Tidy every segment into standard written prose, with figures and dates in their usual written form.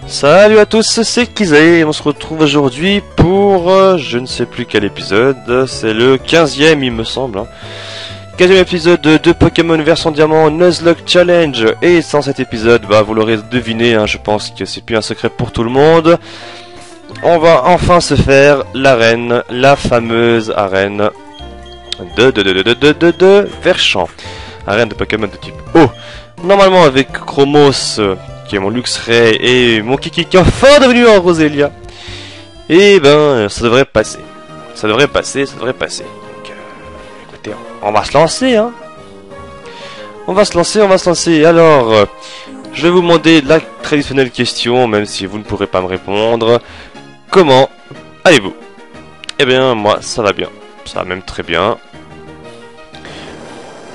Salut à tous, c'est Kizae et on se retrouve aujourd'hui pour je ne sais plus quel épisode, c'est le 15e il me semble. 15e épisode de Pokémon version Diamant Nuzlocke Challenge. Et sans cet épisode, bah vous l'aurez deviné, hein, je pense que c'est plus un secret pour tout le monde. On va enfin se faire l'arène, la fameuse arène de Verchamp. Arène de Pokémon de type eau. Normalement avec Chromos, qui est mon Luxray, et mon Kiki qui est enfin devenu en Roselia. Et ben, ça devrait passer. Ça devrait passer. Donc, écoutez, on va se lancer, hein. On va se lancer. Alors, je vais vous demander la traditionnelle question, même si vous ne pourrez pas me répondre. Comment allez-vous? Eh bien, moi, ça va bien. Ça va même très bien.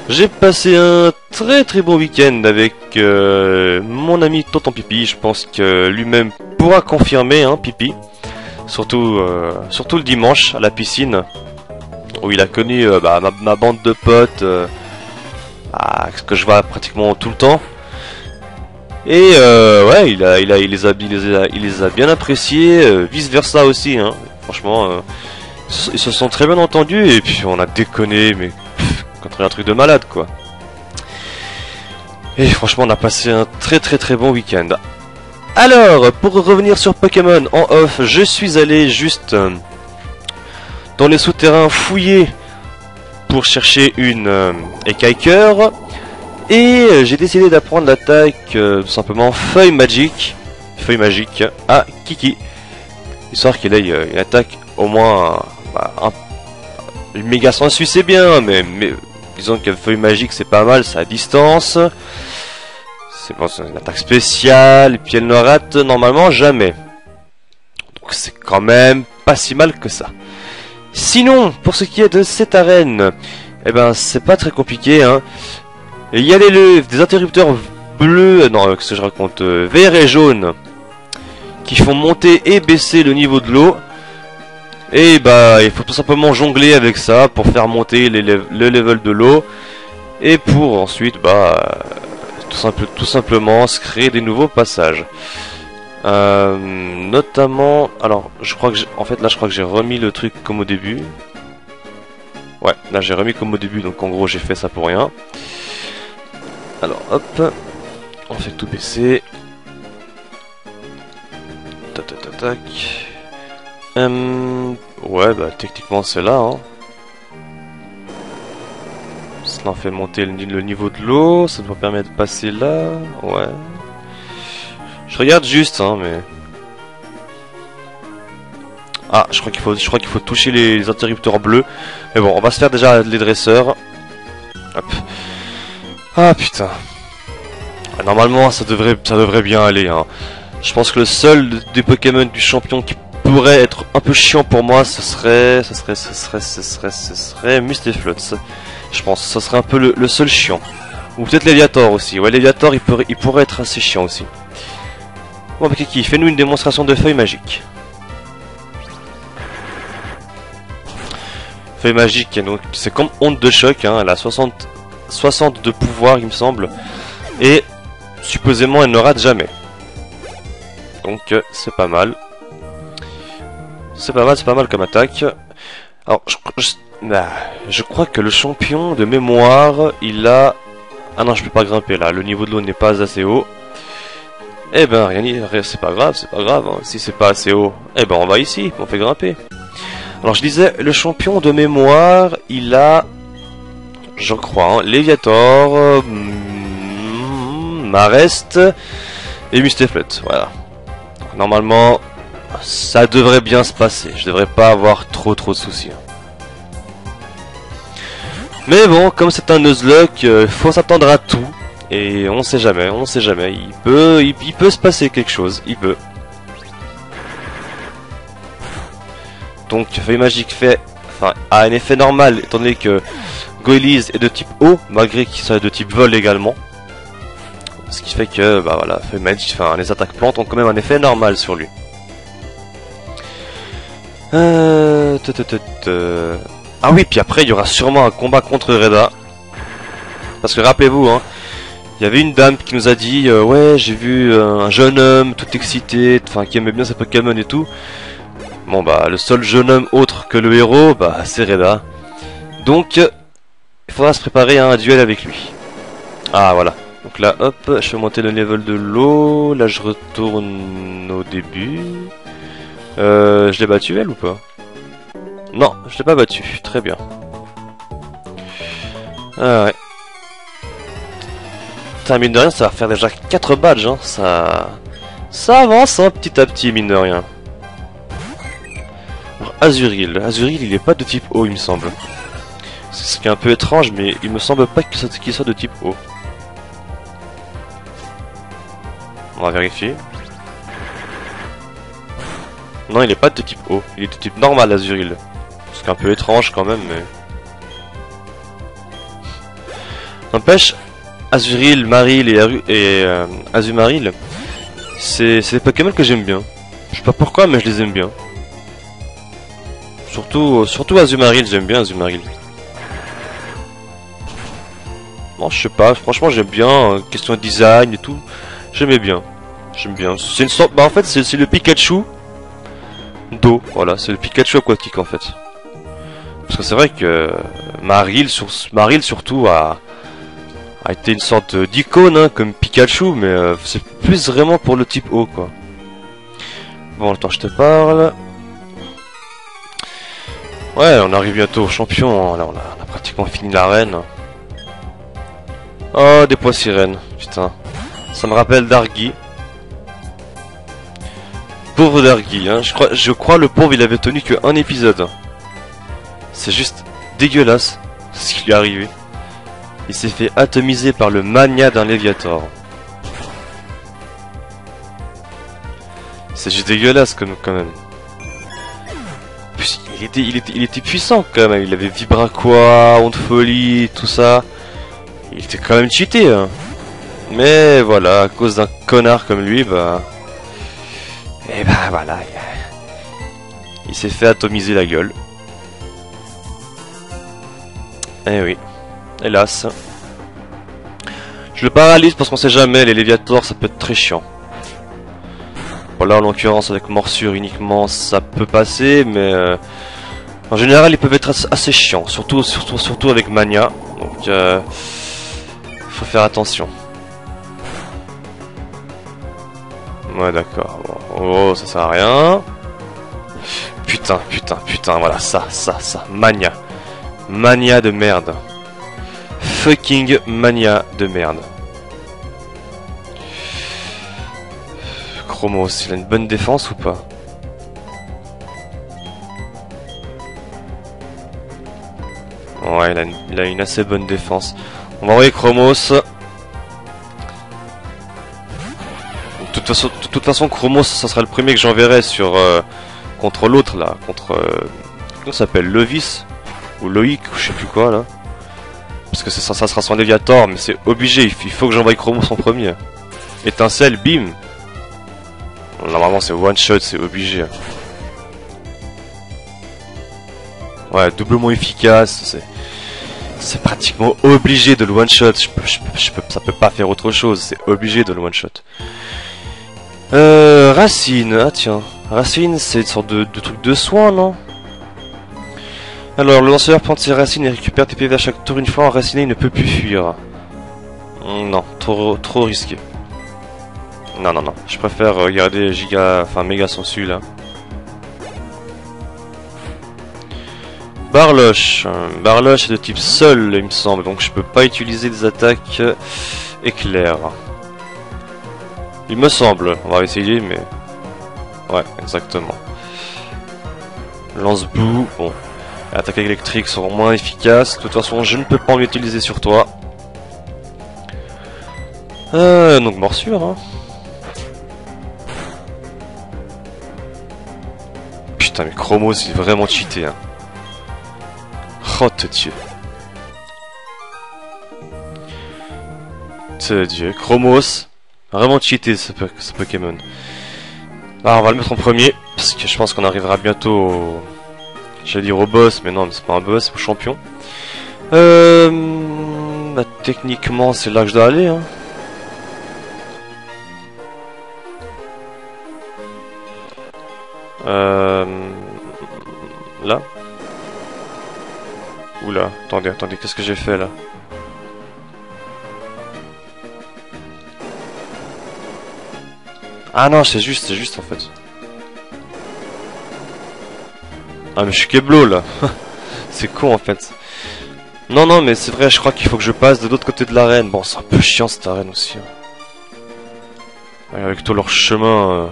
J'ai passé un très bon week-end avec mon ami Tonton Pipi. Je pense que lui-même pourra confirmer, hein, Pipi. Surtout le dimanche à la piscine, où il a connu ma bande de potes, que je vois pratiquement tout le temps. Et ouais, il les a bien appréciés, vice versa aussi, hein. Franchement, ils se sont très bien entendus et puis on a déconné, mais contre un truc de malade quoi. Et franchement on a passé un très bon week-end. Alors pour revenir sur Pokémon en off, je suis allé juste dans les souterrains fouiller pour chercher une écaille cœur. Et j'ai décidé d'apprendre l'attaque tout simplement feuille magique à Kiki, histoire qu'il ait une attaque au moins une méga sensu c'est bien, mais disons que feuille magique c'est pas mal, c'est à distance. C'est bon, c'est une attaque spéciale, et puis elle ne rate normalement jamais. Donc c'est quand même pas si mal que ça. Sinon, pour ce qui est de cette arène, eh ben c'est pas très compliqué, hein. Il y a des interrupteurs bleus, non, qu'est-ce que je raconte, vert et jaune, qui font monter et baisser le niveau de l'eau. Et bah il faut tout simplement jongler avec ça pour faire monter le level de l'eau. Et pour ensuite tout simplement se créer des nouveaux passages. Notamment, alors je crois que j'ai remis le truc comme au début. Ouais, là j'ai remis comme au début, donc en gros j'ai fait ça pour rien. Alors hop, on fait tout baisser. Tac. Ouais, bah techniquement c'est là, hein. Cela en fait monter le niveau de l'eau, ça doit permettre de passer là, ouais. Je regarde juste, hein, mais... Ah, je crois qu'il faut toucher les interrupteurs bleus. Mais bon, on va se faire déjà les dresseurs. Hop. Ah putain. Normalement, ça devrait bien aller, hein. Je pense que le seul des Pokémon du champion qui pourrait être un peu chiant pour moi, ce serait Mustaflux. Je pense que ce serait un peu le seul chiant. Ou peut-être Léviator aussi. Ouais, Léviator, il pourrait être assez chiant aussi. Bon, bah Kiki, fais-nous une démonstration de feuille magique. Feuille magique, donc c'est comme onde de choc, hein. Elle a 60 de pouvoir, il me semble. Et supposément, elle ne rate jamais. Donc, c'est pas mal. C'est pas mal comme attaque. Alors, je crois que le champion de mémoire, il a... Ah non, je peux pas grimper là, le niveau de l'eau n'est pas assez haut. Eh ben, c'est pas grave, hein. Si c'est pas assez haut, eh ben on va ici, on fait grimper. Alors je disais, le champion de mémoire, il a... Je crois, hein, Léviator, Marest et Mustaflux, voilà. Donc, normalement... ça devrait bien se passer, je devrais pas avoir trop de soucis. Mais bon, comme c'est un Nuzlocke, faut s'attendre à tout. Et on sait jamais, il peut se passer quelque chose, il peut. Donc feuille magique a un effet normal, étant donné que Goélise est de type eau, malgré qu'il soit de type vol également. Ce qui fait que, bah voilà, feuille magique, les attaques plantes ont quand même un effet normal sur lui. Ah oui, puis après il y aura sûrement un combat contre Reda. Parce que rappelez-vous, hein, Il y avait une dame qui nous a dit ouais, j'ai vu un jeune homme tout excité, enfin qui aimait bien ses Pokémon et tout. Bon bah le seul jeune homme autre que le héros, bah c'est Reda. Donc il faudra se préparer à un duel avec lui. Ah voilà. Donc là hop, je vais monter le level de l'eau. Là je retourne au début. Je l'ai battu elle ou pas? Non, je l'ai pas battu. Très bien. Ah ouais. Putain, mine de rien, ça va faire déjà 4 badges, hein. Ça avance, hein, petit à petit, mine de rien. Alors, Azuril. Azuril, il est pas de type eau, il me semble. C'est ce qui est un peu étrange, mais il me semble pas qu'il soit de type eau. On va vérifier. Non, il est pas de type eau. Il est de type normal, Azuril. Ce qui est un peu étrange quand même, mais... N'empêche, Azuril, Maril et Azumaril, c'est des Pokémon que j'aime bien. Je sais pas pourquoi, mais je les aime bien. Surtout Azumaril, j'aime bien Azumaril. Non, je sais pas, franchement j'aime bien, question de design et tout, j'aimais bien. J'aime bien. C'est une sorte, bah en fait c'est le Pikachu d'eau, voilà, c'est le Pikachu aquatique en fait. Parce que c'est vrai que Maril surtout a été une sorte d'icône hein, comme Pikachu, mais c'est plus vraiment pour le type eau quoi. Bon, attends, je te parle. Ouais, on arrive bientôt au champion, hein. Là on a pratiquement fini l'arène. Oh, des pois sirènes, putain. Ça me rappelle Dargy. Pauvre Dargy, hein. Je crois le pauvre il avait tenu qu'un épisode. C'est juste dégueulasse ce qui lui est arrivé. Il s'est fait atomiser par le mania d'un Léviator. C'est juste dégueulasse quand même. Puis, il était puissant quand même. Il avait Vibraqua, Onde Folie, tout ça. Il était quand même cheaté. Hein. Mais voilà, à cause d'un connard comme lui, bah... Et bah voilà. Il s'est fait atomiser la gueule. Eh oui. Hélas. Je le paralyse parce qu'on sait jamais, les Léviators ça peut être très chiant. Bon là en l'occurrence avec morsure uniquement ça peut passer, mais en général ils peuvent être assez chiants, surtout avec Mania. Donc faut faire attention. Ouais d'accord, bon. Oh ça sert à rien. Putain, voilà ça, Mania. Mania de merde. Fucking Mania de merde. Chromos, il a une bonne défense ou pas? Ouais, il a une assez bonne défense. On va envoyer Chromos. De toute façon, Chromos, ça sera le premier que j'enverrai sur contre l'autre là, contre comment ça s'appelle, Levis ou Loïc ou je sais plus quoi là. Parce que ça sera son Léviator, mais c'est obligé, il faut que j'envoie Chromos en premier. Étincelle, bim. Normalement c'est one shot, c'est obligé. Ouais, doublement efficace, c'est pratiquement obligé de le one shot. Ça peut pas faire autre chose, c'est obligé de le one shot. Racine, ah tiens, Racine c'est une sorte de truc de soin, non? Alors, le lanceur prend ses racines et récupère tes PV à chaque tour. Une fois enraciné, il ne peut plus fuir. Non, trop risqué. Non, je préfère regarder méga sensu là. Barloche. Barloche est de type sol, il me semble, donc je peux pas utiliser des attaques éclair. Il me semble, on va essayer, mais... Ouais, exactement. Lance-boue, bon. Les attaques électriques seront moins efficaces. De toute façon, je ne peux pas en utiliser sur toi. Donc morsure, hein. Putain, mais Chromos, il est vraiment cheaté, hein. Oh, Dieu. Dieu. Chromos. Vraiment cheaté, ce Pokémon. Alors, on va le mettre en premier. Parce que je pense qu'on arrivera bientôt au... J'allais dire au boss, mais non, c'est pas un boss, c'est au champion. Bah, techniquement, c'est là que je dois aller, hein. Là. Oula, attendez, qu'est-ce que j'ai fait là? Ah non, c'est juste en fait. Ah mais je suis Keblo là. C'est con en fait. Non, mais c'est vrai, je crois qu'il faut que je passe de l'autre côté de l'arène. Bon, c'est un peu chiant cette arène aussi. Avec tout leur chemin.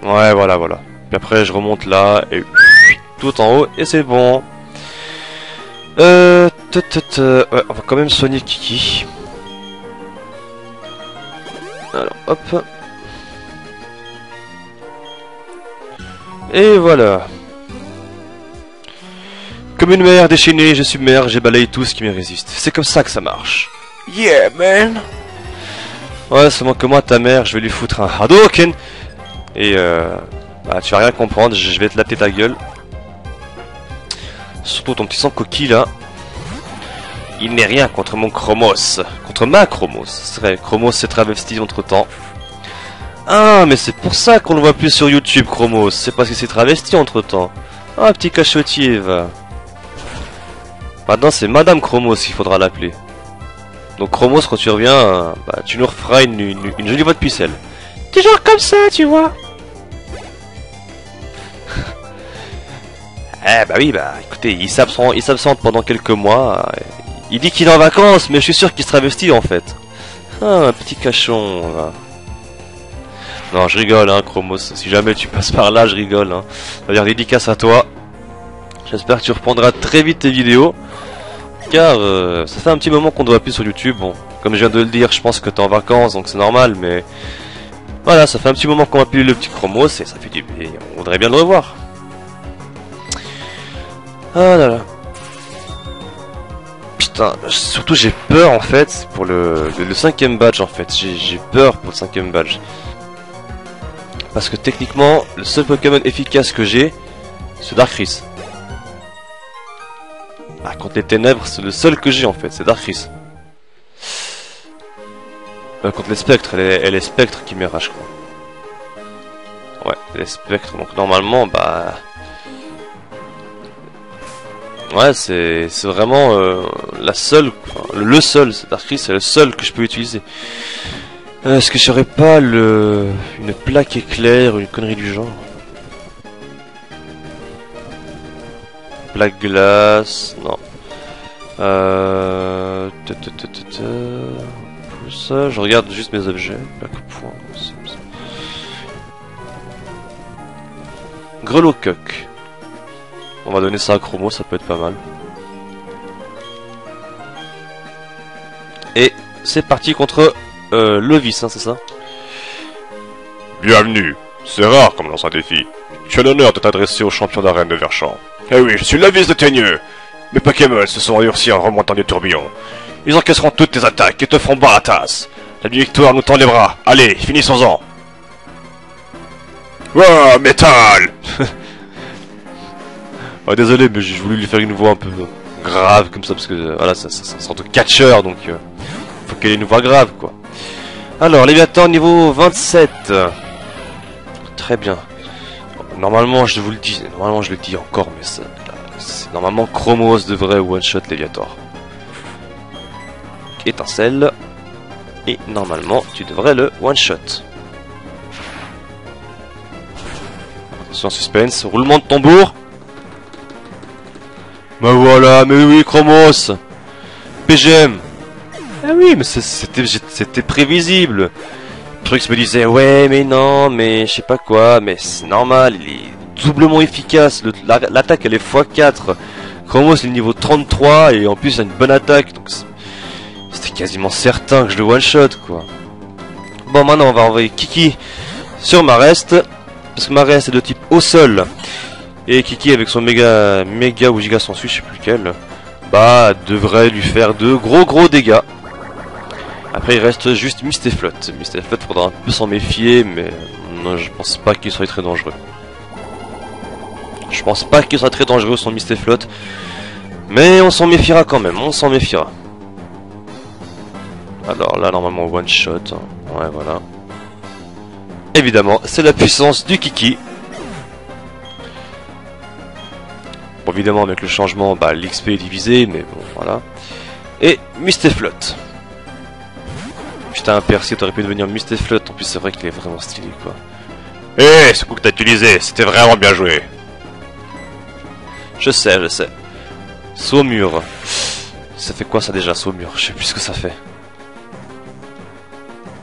Ouais, voilà. Puis après, je remonte là et tout en haut et c'est bon. Ouais, on va quand même soigner Kiki. Alors, hop. Et voilà. Comme une mer déchaînée, je submerge et balaye tout ce qui me résiste. C'est comme ça que ça marche. Yeah, man! Ouais, seulement que moi, ta mère, je vais lui foutre un Hadouken! Et bah, tu vas rien comprendre, je vais te latter ta gueule. Surtout ton petit sang coquille là. Il n'est rien contre mon Chromos. Contre ma Chromos. C'est vrai, Chromos s'est travesti entre temps. Ah, mais c'est pour ça qu'on le voit plus sur YouTube, Chromos. C'est parce qu'il s'est travesti entre temps. Ah, petit cachotier, va. Maintenant, c'est Madame Chromos qu'il faudra l'appeler. Donc, Chromos, quand tu reviens, bah, tu nous referas une jolie voix de pucelle. Toujours comme ça, tu vois. Eh bah oui, bah écoutez, il s'absente pendant quelques mois. Il dit qu'il est en vacances, mais je suis sûr qu'il se travestit en fait. Ah, un petit cachon. Là. Non, je rigole, hein, Chromos. Si jamais tu passes par là, je rigole. Hein. C'est-à-dire dédicace à toi. J'espère que tu reprendras très vite tes vidéos. Car ça fait un petit moment qu'on ne voit plus sur YouTube. Bon, comme je viens de le dire, je pense que t'es en vacances, donc c'est normal, mais... Voilà, ça fait un petit moment qu'on voit plus le petit Chromos, et ça fait du bien. On voudrait bien le revoir. Ah là là. Putain, surtout j'ai peur en fait pour le 5ème badge en fait. J'ai peur pour le 5ème badge. Parce que techniquement, le seul Pokémon efficace que j'ai, c'est Darkris. Ah, contre les ténèbres, c'est le seul que j'ai en fait, c'est Darkris. Contre les spectres, elle est spectre qui m'érage, je crois. Ouais, les spectres, donc normalement, bah... Ouais, c'est vraiment la seule, enfin, le seul, c'est Darkris, c'est le seul que je peux utiliser. Est-ce que j'aurais pas une plaque éclair ou une connerie du genre? Plaque glace, non. Ça, je regarde juste mes objets. Plaque point. Grelot-coq. On va donner ça à Chromo, ça peut être pas mal. Et c'est parti contre Lovis, hein, c'est ça? Bienvenue. C'est rare comme dans un défi. Tu as l'honneur de t'adresser au champion d'arène de Verchamp. Eh oui, je suis Lovis de Teigneux. Mes Pokémon se sont endurcis en remontant des tourbillons. Ils encaisseront toutes tes attaques et te feront boire la tasse. La victoire nous tend les bras. Allez, finissons-en. Oh, métal. Oh, désolé, mais j'ai voulu lui faire une voix un peu grave comme ça, parce que voilà, c'est une sorte de catcheur, donc faut qu'elle ait une voix grave, quoi. Alors, Léviathan niveau 27. Très bien. Normalement, je vous le dis, normalement je le dis encore, mais normalement Chromos devrait one-shot Léviator. Étincelle. Et normalement, tu devrais le one-shot. Attention, suspense, roulement de tambour. Bah voilà, mais oui, Chromos. PGM. Ah oui, mais c'était prévisible. Trux me disait, ouais, mais non, mais je sais pas quoi, mais c'est normal, il est doublement efficace. L'attaque, elle est x4. Chromos, il est niveau 33, et en plus, il a une bonne attaque, donc c'était quasiment certain que je le one-shot, quoi. Bon, maintenant, on va envoyer Kiki sur Marest, parce que Marest est de type au sol. Et Kiki, avec son méga ou giga sensu, je sais plus lequel, bah, devrait lui faire de gros dégâts. Après, il reste juste Mistéflot. Mistéflot, faudra un peu s'en méfier, mais non, je pense pas qu'il soit très dangereux. Je pense pas qu'il soit très dangereux son Mistéflot, mais on s'en méfiera quand même, on s'en méfiera. Alors là, normalement, one shot. Ouais, voilà. Évidemment, c'est la puissance du Kiki. Bon, évidemment, avec le changement, bah, l'XP est divisé, mais bon, voilà. Et Misteflot. Putain, Percy, t'aurais pu devenir Misteflot. En plus, c'est vrai qu'il est vraiment stylé, quoi. Eh, ce coup que t'as utilisé, c'était vraiment bien joué. Je sais. Saumur. Ça fait quoi ça déjà, Saumur? Je sais plus ce que ça fait.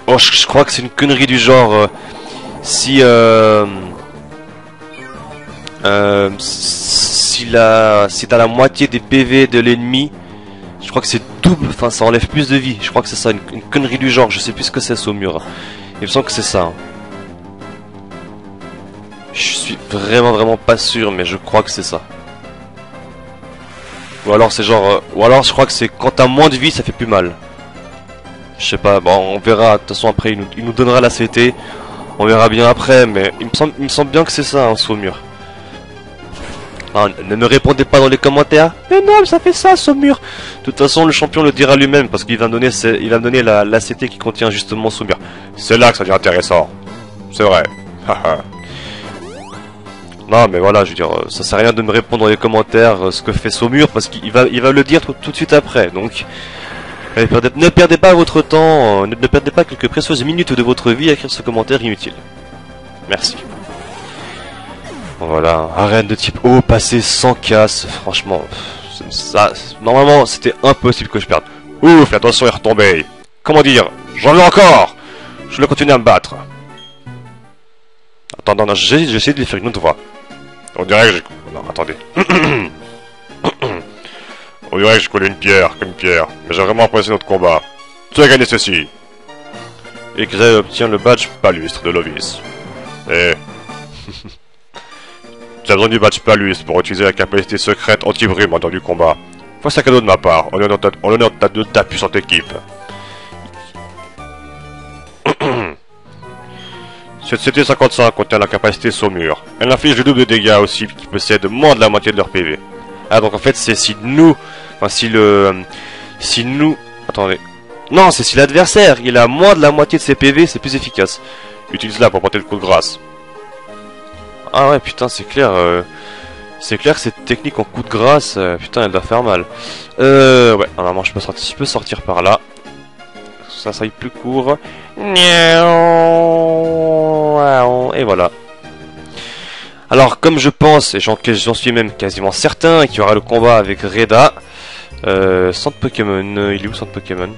Oh, je crois que c'est une connerie du genre... si t'as la moitié des PV de l'ennemi, je crois que c'est double, enfin ça enlève plus de vie. Je crois que c'est ça, une connerie du genre, je sais plus ce que c'est, Saumur. Il me semble que c'est ça. Hein. Je suis vraiment pas sûr, mais je crois que c'est ça. Ou alors c'est genre... ou alors je crois que c'est quand t'as moins de vie, ça fait plus mal. Je sais pas, bon on verra, de toute façon après il nous donnera la CT. On verra bien après, mais il me semble bien que c'est ça, hein, Saumur. Ah, ne me répondez pas dans les commentaires. Mais non, ça fait ça, Saumur. De toute façon, le champion le dira lui-même, parce qu'il va me donner la CT qui contient justement Saumur. C'est là que ça devient intéressant. C'est vrai. Non, mais voilà, je veux dire, ça sert à rien de me répondre dans les commentaires ce que fait Saumur, parce qu'il va le dire tout de suite après, donc... Ne perdez pas votre temps, ne perdez pas quelques précieuses minutes de votre vie à écrire ce commentaire inutile. Merci. Voilà, arène de type haut, passé sans casse, franchement, ça, normalement c'était impossible que je perde. Ouf, attention, il est retombé. Comment dire? J'en veux encore. Je vais continuer à me battre. Attends, non, j'essaie de lui faire une autre voix. On dirait que j'ai... Non, attendez. On dirait que je collais une pierre, comme une pierre. Mais j'ai vraiment apprécié notre combat. Tu as gagné ceci. Et Grey obtient le badge palustre de Lovis. Eh. Tu as besoin du badge palustre pour utiliser la capacité secrète anti-brume en dehors du combat. Voici un cadeau de ma part, en l'honneur de ta puissante équipe. Cette CT55 contient la capacité Saumur. Elle inflige le double de dégâts aux cibles qui possèdent moins de la moitié de leur PV. Ah, donc en fait c'est si nous... Enfin si nous... Attendez. Non, c'est si l'adversaire il a moins de la moitié de ses PV, c'est plus efficace. Utilise-la pour porter le coup de grâce. Ah ouais, putain, c'est clair. C'est clair que cette technique en coup de grâce, putain, elle doit faire mal. Ouais, normalement je peux sortir par là. Ça aille plus court. Et voilà. Alors, comme je pense, et j'en suis même quasiment certain, qu'il y aura le combat avec Reda. Centre Pokémon, il est où centre Pokémon?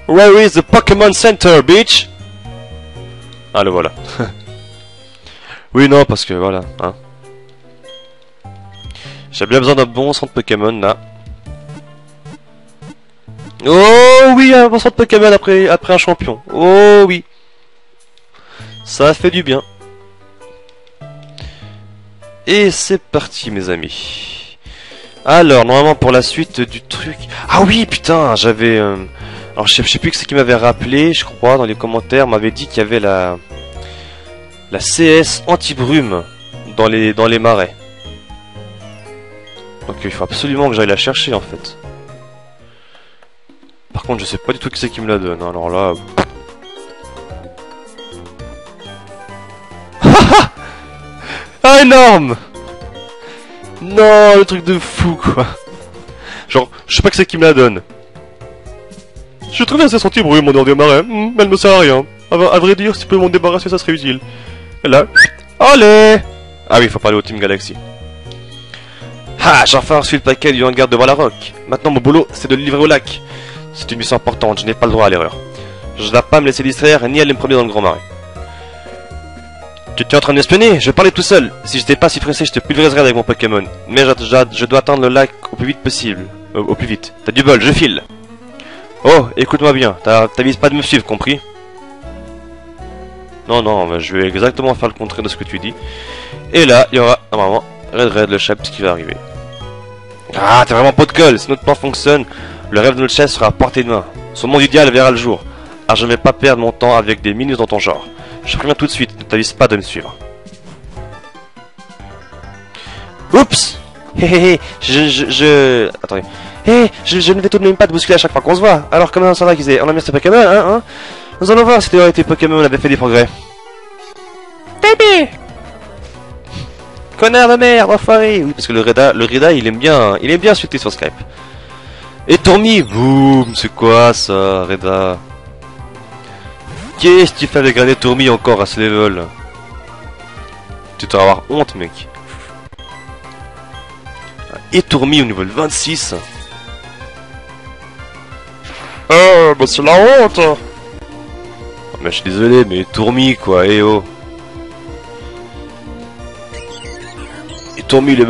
Where is the Pokémon Center, bitch? Ah, le voilà. Oui, non, parce que voilà, hein. J'ai bien besoin d'un bon centre Pokémon, là. Oh oui, un bon centre Pokémon après un champion. Oh oui. Ça fait du bien. Et c'est parti, mes amis. Alors, normalement, pour la suite du truc... Ah oui, putain, j'avais... Alors, je sais plus que c'est qui m'avait rappelé, je crois, dans les commentaires, m'avait dit qu'il y avait la CS anti-brume dans les marais. Donc, il faut absolument que j'aille la chercher, en fait. Par contre, je sais pas du tout qui c'est qui me la donne, alors là... Ah, énorme! Non, le truc de fou, quoi. Genre, je sais pas que c'est qui me la donne. Je trouve assez senti bruit mon des marais, elle me sert à rien. À vrai dire, si tu peux m'en débarrasser, ça serait utile. Et là, allez! Ah oui, faut parler au Team Galaxy. Ah, j'ai enfin reçu le paquet du hangar devant la roque. Maintenant, mon boulot, c'est de le livrer au lac. C'est une mission importante, je n'ai pas le droit à l'erreur. Je ne dois pas me laisser distraire, ni aller me promener dans le grand marais. Tu es en train de m'espionner? Je parlais tout seul. Si j'étais pas si pressé, je te pulvériserais avec mon Pokémon. Mais je dois atteindre le lac au plus vite possible. Au plus vite. T'as du bol, je file. Oh, écoute-moi bien. T'avises pas de me suivre, compris? Non, je vais exactement faire le contraire de ce que tu dis. Et là, il y aura, normalement, Red le chapitre qui va arriver. Ah, t'as vraiment pas de colle. Si notre plan fonctionne, le rêve de notre chef sera à portée de main. Son monde idéal verra le jour. Alors je ne vais pas perdre mon temps avec des minus dans ton genre. Je préviens tout de suite, ne t'avise pas de me suivre. Oups. Attendez. Je ne vais tout de même pas te bousculer à chaque fois qu'on se voit. Alors comment ça va qu'ils aient... On a mis ce Pokémon, hein? Nous allons voir si tes Pokémon avaient fait des progrès. Bébé. Connard de merde, enfoiré. Oui, parce que le Reda, il aime bien insulter sur Skype. Et Tourmi, boum, c'est quoi ça, Reda? Qu'est-ce que tu fais avec Granit Tourmi encore à ce level? Tu dois avoir honte, mec. Et Tourmi au niveau 26. Bah c'est la honte. Mais je suis désolé, mais Tourmi quoi, eh oh. Et Tourmi il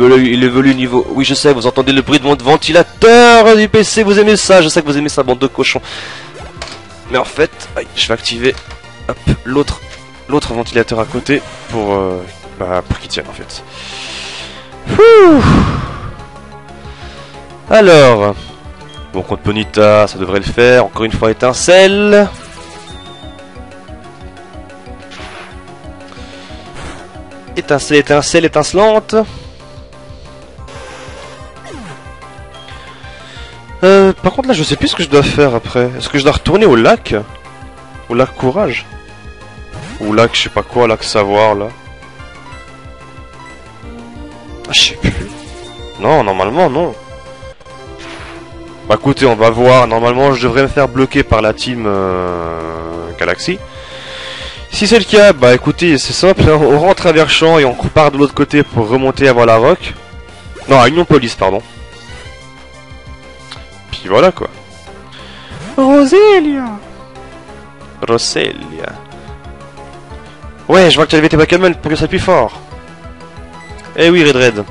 évolue niveau... Oui je sais, vous entendez le bruit de mon ventilateur du PC, vous aimez ça, je sais que vous aimez ça, bande de cochons. Mais en fait, aïe, je vais activer hop, l'autre ventilateur à côté pour qu'il tienne en fait. Ouh. Alors, bon contre Ponyta, ça devrait le faire. Encore une fois étincelle. Étincelle, étincelante. Par contre là je sais plus ce que je dois faire après. Est-ce que je dois retourner au lac? Au lac Courage? Ou lac je sais pas quoi, lac Savoir là? Ah, je sais plus. Non, normalement non. Bah écoutez, on va voir. Normalement je devrais me faire bloquer par la team Galaxy. Si c'est le cas, bah écoutez, c'est simple, hein, on rentre à Verchamp et on repart de l'autre côté pour remonter à la Rock. Non, à Union Police, pardon. Puis voilà quoi. Roselia. Ouais, je vois que tu avais tes Pokémon pour que ça soit plus fort. Eh oui, Red.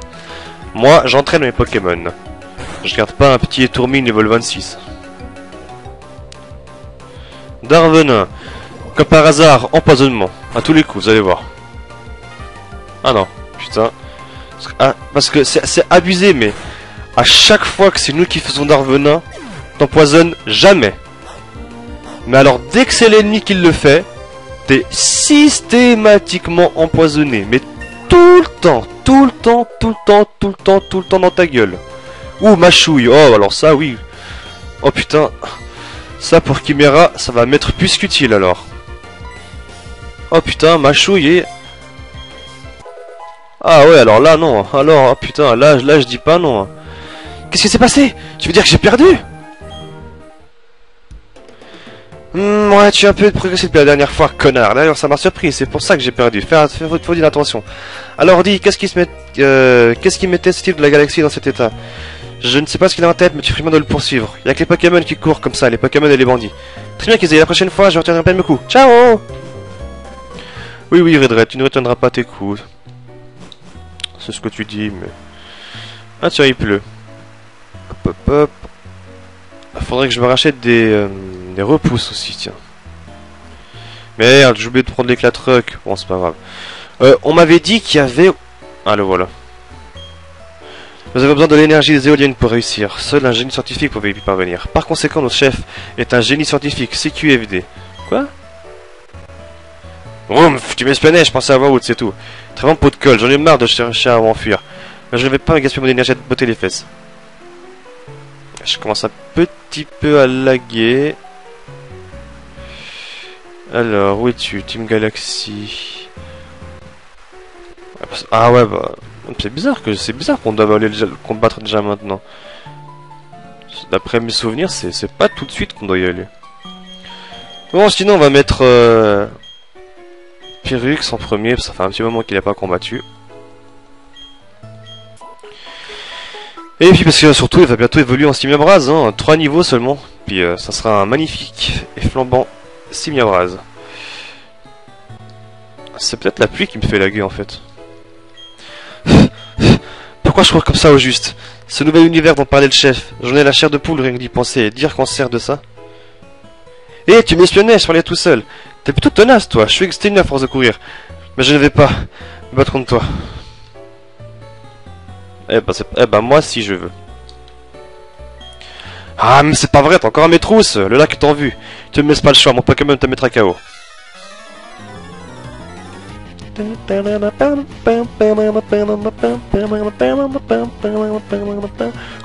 Moi, j'entraîne mes Pokémon. Je garde pas un petit Tourmi niveau 26. Darvenin. Comme par hasard, empoisonnement. À tous les coups, vous allez voir. Ah non, putain. Parce que c'est abusé, mais à chaque fois que c'est nous qui faisons Darvenin, t'empoisonnes jamais. Mais alors, dès que c'est l'ennemi qui le fait, t'es systématiquement empoisonné. Mais tout le temps dans ta gueule. Ouh, ma chouille. Oh, alors ça, oui. Oh putain. Ça, pour Chimera, ça va m'être plus qu'utile alors. Oh putain, ma chouille est... Ah ouais, alors là, non. Alors, oh putain, là je dis pas non. Qu'est-ce qui s'est passé? Tu veux dire que j'ai perdu? Ouais, tu as un peu progressé depuis la dernière fois, connard. D'ailleurs, ça m'a surpris, c'est pour ça que j'ai perdu. Faut dire attention. Alors dis, qu'est-ce qui mettait ce type de la galaxie dans cet état? Je ne sais pas ce qu'il a en tête, mais tu ferais bien de le poursuivre. Il y a que les Pokémon qui courent comme ça, les Pokémon et les bandits. Très bien, qu'ils aient la prochaine fois, je retiendrai pas mes coups. Ciao! Oui, Red, tu ne retiendras pas tes coups. C'est ce que tu dis, mais... Ah tiens, il pleut. Hop. Faudrait que je me rachète des repousses aussi, tiens. Merde, j'ai oublié de prendre l'éclat truck. Bon, c'est pas grave. On m'avait dit qu'il y avait... Ah, le voilà. Nous avons besoin de l'énergie des éoliennes pour réussir. Seul un génie scientifique pouvait y parvenir. Par conséquent, notre chef est un génie scientifique, CQFD. Quoi? Rumpf, tu m'espionnais, je pensais à voix haute, c'est tout. Très bon pot de colle, j'en ai marre de chercher à m'enfuir. Mais je ne vais pas me gaspiller mon énergie à te botter les fesses. Je commence un petit peu à laguer. Alors, où es-tu? Team Galaxy. Ah ouais, bah... C'est bizarre qu'on doive aller combattre déjà maintenant. D'après mes souvenirs, c'est pas tout de suite qu'on doit y aller. Bon, sinon on va mettre Pyrrhux en premier, ça fait un petit moment qu'il n'a pas combattu. Et puis parce que surtout il va bientôt évoluer en Simiabras, hein, 3 niveaux seulement. Puis ça sera un magnifique et flambant Simiabras. C'est peut-être la pluie qui me fait laguer en fait. Pourquoi je crois comme ça au juste? Ce nouvel univers dont parlait le chef, j'en ai la chair de poule rien que d'y penser et dire qu'on sert de ça. Eh, tu m'espionnais, je parlais tout seul. T'es plutôt tenace toi, je suis exténué à force de courir. Mais je ne vais pas me battre contre toi. Eh ben moi si je veux. Ah mais c'est pas vrai, t'as encore à mes trousses, le lac est en vue. Tu me laisses pas le choix, mon Pokémon te mettra KO.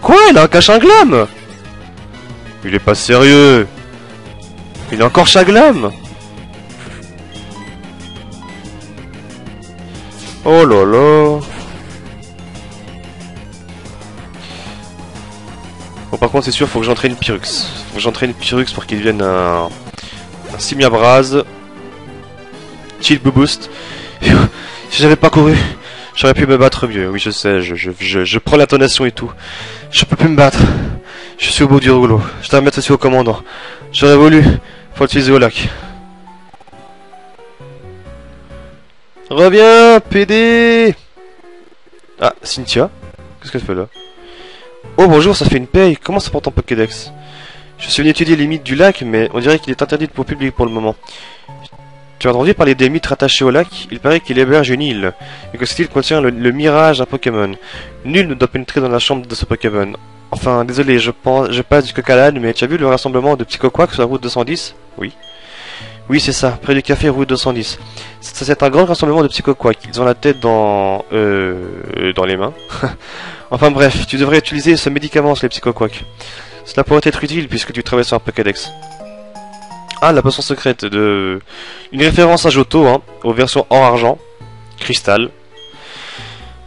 Quoi? Il a un Cachinglam? Il est pas sérieux. Il est encore Chaglam? Oh là là. Bon, par contre, c'est sûr, faut que j'entraîne Pyrrhux. Faut que j'entraîne Pyrrhux pour qu'il devienne un Simiabras. Chill boost. Si j'avais pas couru, j'aurais pu me battre mieux. Oui, je sais, je prends l'intonation et tout. Je peux plus me battre. Je suis au bout du rouleau. Je dois remettre aussi au commandant. J'aurais voulu. Faut l'utiliser au lac. Reviens, PD. Ah, Cynthia. Qu'est-ce qu'elle fait là? Oh bonjour, ça fait une paye. Comment ça porte ton Pokédex? Je suis venu étudier les mythes du lac, mais on dirait qu'il est interdit pour le public pour le moment. Tu as entendu parler des mythes rattachés au lac? Il paraît qu'il héberge une île, et que cette île contient le mirage d'un Pokémon. Nul ne doit pénétrer dans la chambre de ce Pokémon. Enfin, désolé, je passe du coq à l'âne, mais tu as vu le rassemblement de Psychoquack sur la route 210? Oui. Oui, c'est ça, près du café route 210. C'est un grand rassemblement de Psychoquack. Ils ont la tête dans les mains. Enfin bref, tu devrais utiliser ce médicament sur les Psychoquack. Cela pourrait être utile puisque tu travailles sur un Pokédex. Ah, la potion secrète de... Une référence à Johto, hein, aux versions or argent, cristal.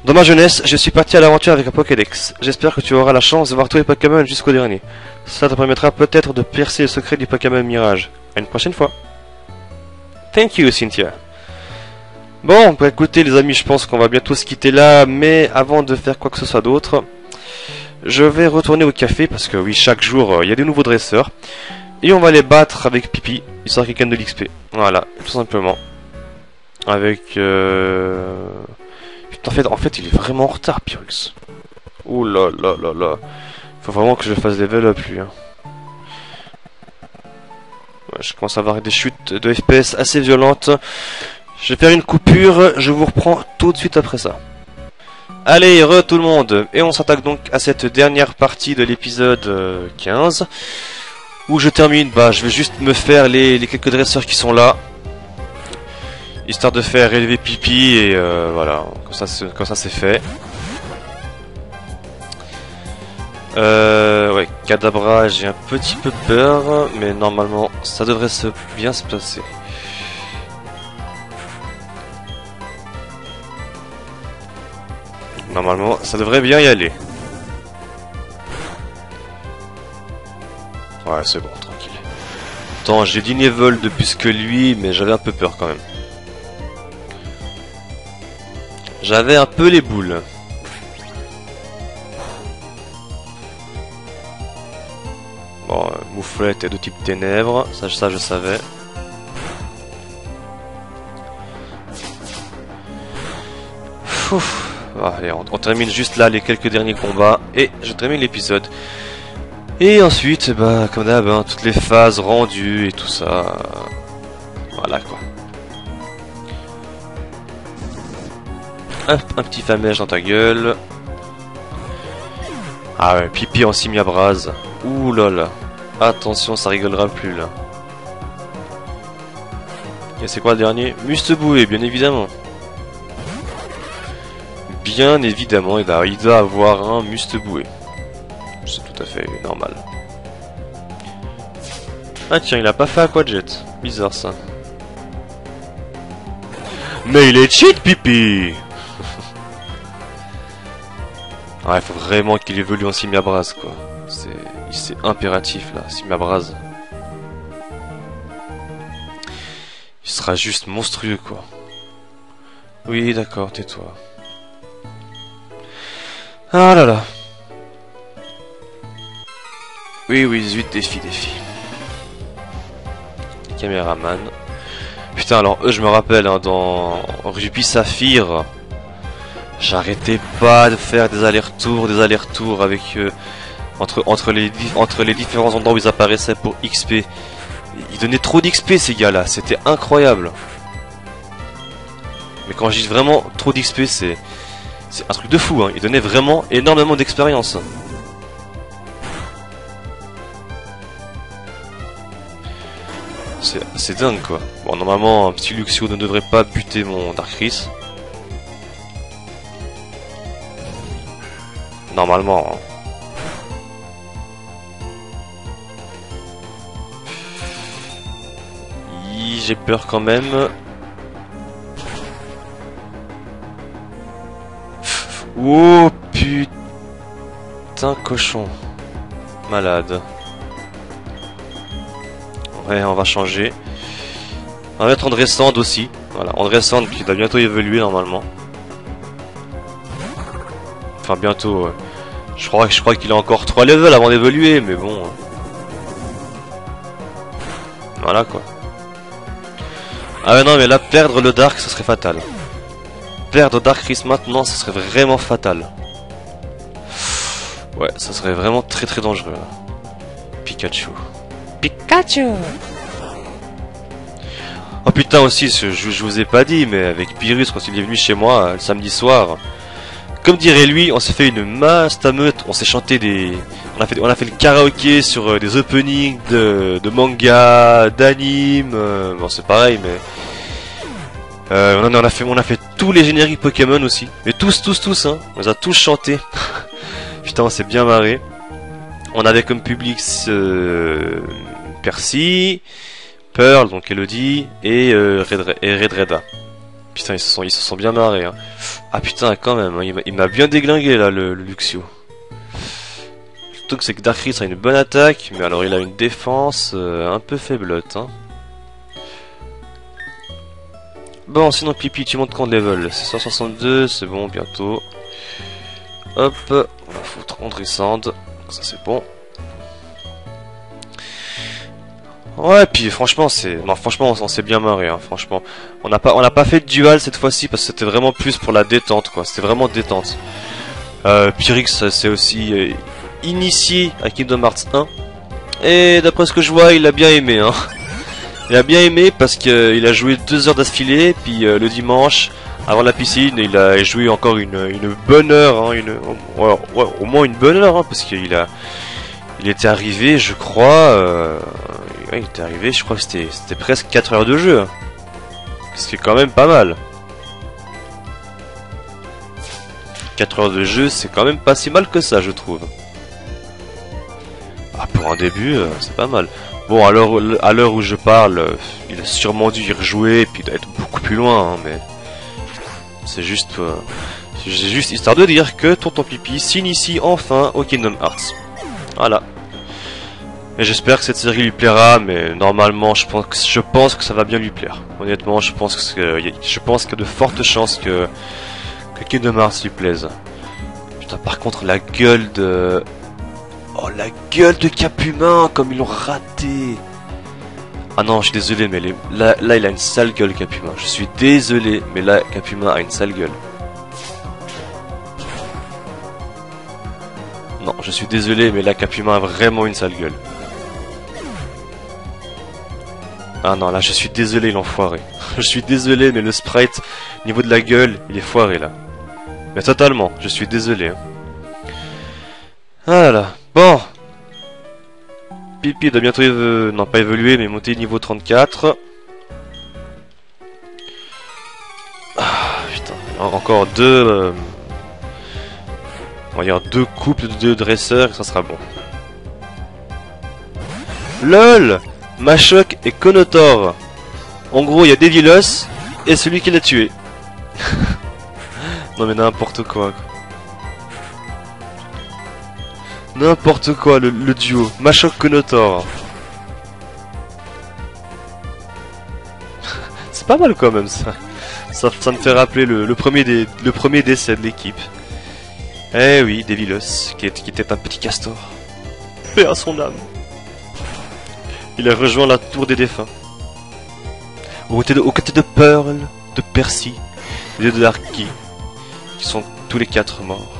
Dans ma jeunesse, je suis parti à l'aventure avec un Pokédex. J'espère que tu auras la chance de voir tous les Pokémon jusqu'au dernier. Cela te permettra peut-être de percer le secret du Pokémon Mirage. À une prochaine fois. Thank you, Cynthia. Bon, bah écoutez les amis, je pense qu'on va bientôt se quitter là, mais avant de faire quoi que ce soit d'autre, je vais retourner au café, parce que oui, chaque jour, il y a des nouveaux dresseurs. Et on va les battre avec Pipi, histoire qu'ils gagnent de l'XP. Voilà, tout simplement. Avec... Putain, en fait, il est vraiment en retard, Pyrrhux. Ouh là là là là. Faut vraiment que je fasse level up, lui. Hein. Ouais, je commence à avoir des chutes de FPS assez violentes. Je vais faire une coupure, je vous reprends tout de suite après ça. Allez, tout le monde. Et on s'attaque donc à cette dernière partie de l'épisode 15. Où je termine, bah je vais juste me faire les quelques dresseurs qui sont là. Histoire de faire élever Pipi et voilà, comme ça c'est fait. Ouais, Kadabra, j'ai un petit peu peur, mais normalement ça devrait bien se passer. Normalement ça devrait bien y aller. Ouais, c'est bon, tranquille. Attends, j'ai du Neville de plus que lui, mais j'avais un peu peur quand même. J'avais un peu les boules. Bon, Mouflette est de type ténèbres, ça je savais. Ouf. Allez, on termine juste là les quelques derniers combats, et je termine l'épisode. Et ensuite, bah, comme d'hab, hein, toutes les phases rendues et tout ça. Voilà quoi. Hop, un petit famège dans ta gueule. Ah ouais, Pipi en Simiabras. Ouh là là. Attention, ça rigolera plus là. Et c'est quoi le dernier? Musteboué, bien évidemment. Bien évidemment, il doit avoir un Musteboué. C'est tout à fait normal. Ah tiens, il a pas fait Aquajet. Bizarre ça. Mais il est cheat, Pipi. Ouais, faut vraiment qu'il évolue en Simiabras, quoi. C'est impératif, là, Simiabras. Il sera juste monstrueux, quoi. Oui, d'accord, tais-toi. Ah là là. Oui, oui, 18 défis. Caméraman. Putain, alors eux, je me rappelle, hein, dans Ruby Saphir, j'arrêtais pas de faire des allers-retours avec entre les différents endroits où ils apparaissaient pour XP. Ils donnaient trop d'XP ces gars-là, c'était incroyable. Mais quand je dis vraiment trop d'XP, c'est un truc de fou, hein. Ils donnaient vraiment énormément d'expérience. C'est dingue quoi. Bon, normalement un petit Luxio ne devrait pas buter mon Darkris. Normalement. Hein. J'ai peur quand même. Oh putain cochon. Malade. Ouais, on va changer. On va mettre André Sand aussi. Voilà, André Sand qui va bientôt évoluer normalement. Enfin bientôt. Je crois qu'il a encore 3 levels avant d'évoluer, mais bon. Voilà quoi. Ah ouais non mais là perdre le Dark ça serait fatal. Perdre Darkris maintenant ça serait vraiment fatal. Ouais ça serait vraiment très très dangereux là. Pikachu. Pikachu. Oh putain aussi je vous ai pas dit mais avec Pyrrhus quand il est venu chez moi le samedi soir. Comme dirait lui, on s'est fait une masse tameute, on s'est chanté des... On a fait le karaoké sur des openings de manga, d'anime, bon c'est pareil mais... on a fait tous les génériques Pokémon aussi, mais tous hein, on les a tous chantés. Putain on s'est bien marré. On avait comme public Percy, Pearl, donc Elodie, et Redreda. Putain ils se sont bien marrés hein. Ah putain quand même, hein, il m'a bien déglingué là le Luxio. Le truc c'est que Darkris a une bonne attaque, mais alors il a une défense un peu faiblotte hein. Bon sinon Pipi tu montes quand de level? C'est 162, c'est bon bientôt. Hop, on va foutre André Sand, ça c'est bon. Ouais, puis franchement, on s'est bien marré, hein, franchement. On n'a pas fait de dual cette fois-ci parce que c'était vraiment plus pour la détente, quoi. C'était vraiment détente. Pyrrhix c'est aussi initié à Kingdom Hearts 1. Et d'après ce que je vois, il a bien aimé, hein. Il a bien aimé parce qu'il a joué 2 heures d'affilée, puis le dimanche, avant la piscine, il a joué encore une bonne heure, hein, ouais, au moins une bonne heure, hein, parce qu'il était arrivé, je crois... Ouais, il était arrivé, je crois que c'était presque 4 heures de jeu. Ce qui est quand même pas mal. 4 heures de jeu, c'est quand même pas si mal que ça, je trouve. Ah, pour un début, c'est pas mal. Bon, à l'heure où je parle, il a sûrement dû y rejouer, et puis d'être beaucoup plus loin, hein, mais... C'est juste histoire de dire que Tonton Pipi s'initie enfin au Kingdom Hearts. Voilà. Et j'espère que cette série lui plaira, mais normalement je pense que ça va bien lui plaire. Honnêtement, je pense qu'il y a de fortes chances que Kingdom Hearts lui plaise. Putain, par contre la gueule de... Oh la gueule de Capumin, comme ils l'ont raté. Ah non, je suis désolé, mais là il a une sale gueule Capumin. Je suis désolé, mais là Capumin a une sale gueule. Non, je suis désolé, mais là Capumin a vraiment une sale gueule. Ah non, là je suis désolé l'enfoiré. Je suis désolé mais le sprite, au niveau de la gueule, il est foiré là. Mais totalement, je suis désolé. Hein. Voilà, bon. Pipi doit bientôt non pas évoluer mais monter niveau 34. Ah putain, encore deux... on va dire 2 couples de dresseurs et ça sera bon. LOL, Machoc et Konotor. En gros, il y a Devilos et celui qui l'a tué. Non mais n'importe quoi. N'importe quoi, le duo. Machoc Konotor. C'est pas mal quand même ça. Ça me fait rappeler le premier décès de l'équipe. Eh oui, Devilos, qui était un petit castor. Paix à son âme. Il a rejoint la tour des défunts. Aux côtés de Pearl, de Percy et de Darky, qui sont tous les 4 morts.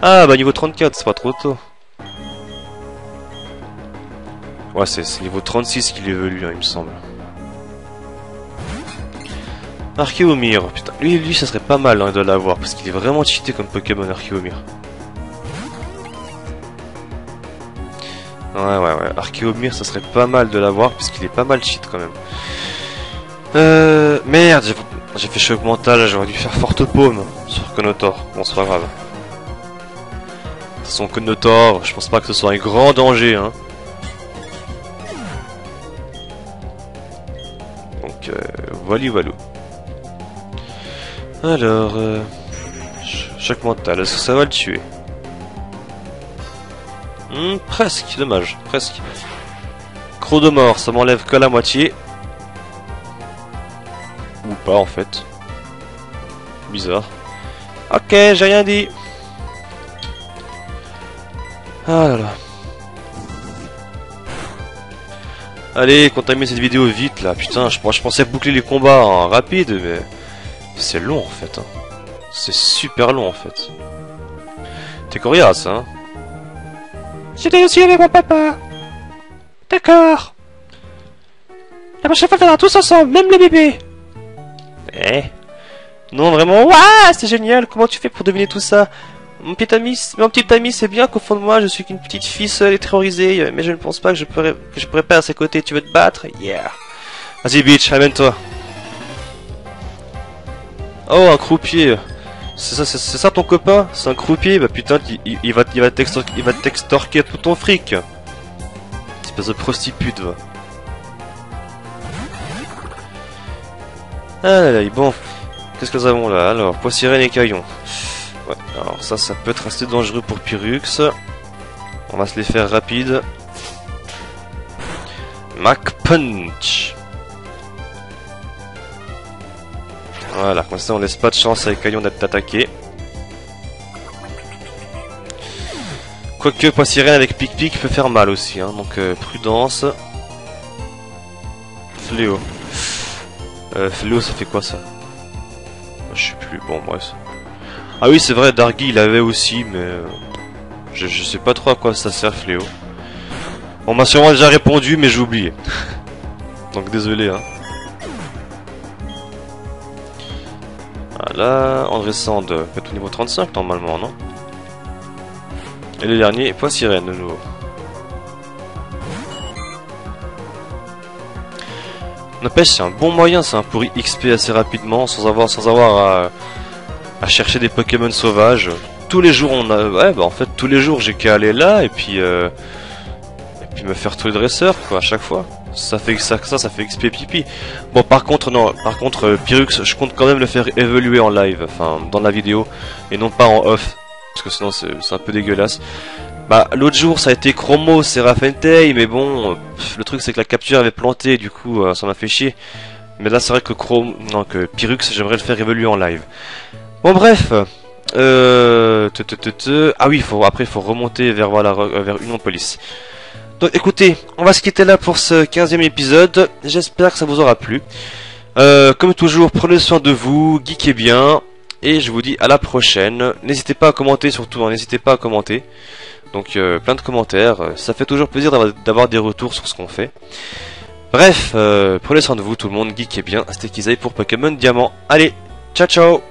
Ah bah niveau 34, c'est pas trop tôt. Ouais, c'est niveau 36 qu'il évolue, hein, il me semble. Archéomir, putain, lui ça serait pas mal hein, de l'avoir, parce qu'il est vraiment cheaté comme Pokémon Archéomir. Ouais, Archéomir ça serait pas mal de l'avoir, parce qu'il est pas mal cheat quand même. Merde, j'ai fait choc mental, j'aurais dû faire forte paume sur Konotor, bon c'est pas grave. De toute façon Konotor, je pense pas que ce soit un grand danger hein. Donc voilà. Alors, choc mental, est-ce que ça va le tuer? Presque, dommage, presque. Croc de mort, ça m'enlève que la moitié. Ou pas en fait. Bizarre. Ok, j'ai rien dit. Ah là là. Allez, contaminer cette vidéo vite là. Putain, je pensais boucler les combats en rapide, mais c'est long en fait. Hein. C'est super long en fait. T'es coriace, hein? J'étais aussi avec mon papa. D'accord. La prochaine fois, on viendra tous ensemble, même les bébés. Eh? Non, vraiment, ouah, c'est génial. Comment tu fais pour deviner tout ça? Mon petit ami, c'est bien qu'au fond de moi, je suis qu'une petite fille seule et terrorisée, mais je ne pense pas que je pourrais pas à ses côtés. Tu veux te battre? Yeah. Vas-y, bitch, amène-toi. Oh, un croupier. C'est ça ton copain? C'est un croupier? Bah putain, il va t'extorquer tout ton fric. Espèce de prostitute, va. Ah là là, bon. Qu'est-ce que nous avons là? Alors, poissirène et caillon. Ouais, alors ça peut être assez dangereux pour Pyrrhux. On va se les faire rapide. Mac Punch. Voilà, comme ça on laisse pas de chance avec Caillon d'être attaqué. Quoique Poissirène avec Pic-Pic peut faire mal aussi, hein, donc prudence. Fléau. Fléau ça fait quoi ça? Je sais plus, bon bref. Ah oui c'est vrai, Dargy il avait aussi, mais je sais pas trop à quoi ça sert Fléau. On m'a sûrement déjà répondu mais j'ai oublié. Donc désolé hein. Voilà, André Sand, peut-être au niveau 35 normalement, non? Et le dernier, Poissirène de nouveau. N'empêche, c'est un bon moyen, c'est un pour XP assez rapidement, sans avoir à chercher des Pokémon sauvages. Tous les jours, ouais, bah en fait, tous les jours, j'ai qu'à aller là et puis me faire tous les dresseurs, quoi, à chaque fois. Ça fait XP pipi. Bon, par contre, non, Pyrrhux, je compte quand même le faire évoluer en live, enfin, dans la vidéo, et non pas en off, parce que sinon c'est un peu dégueulasse. Bah, l'autre jour, ça a été Chromo, Serafentei, mais bon, le truc c'est que la capture avait planté, du coup, ça m'a fait chier. Mais là, c'est vrai que que Pyrrhux, j'aimerais le faire évoluer en live. Bon, bref, ah oui, après, il faut remonter vers, voilà, vers Union Police. Donc écoutez, on va se quitter là pour ce 15e épisode, j'espère que ça vous aura plu. Comme toujours, prenez soin de vous, geekez bien, et je vous dis à la prochaine. N'hésitez pas à commenter surtout, hein, n'hésitez pas à commenter. Donc plein de commentaires, ça fait toujours plaisir d'avoir des retours sur ce qu'on fait. Bref, prenez soin de vous tout le monde, geekez bien, c'était Kizai pour Pokémon Diamant. Allez, ciao ciao.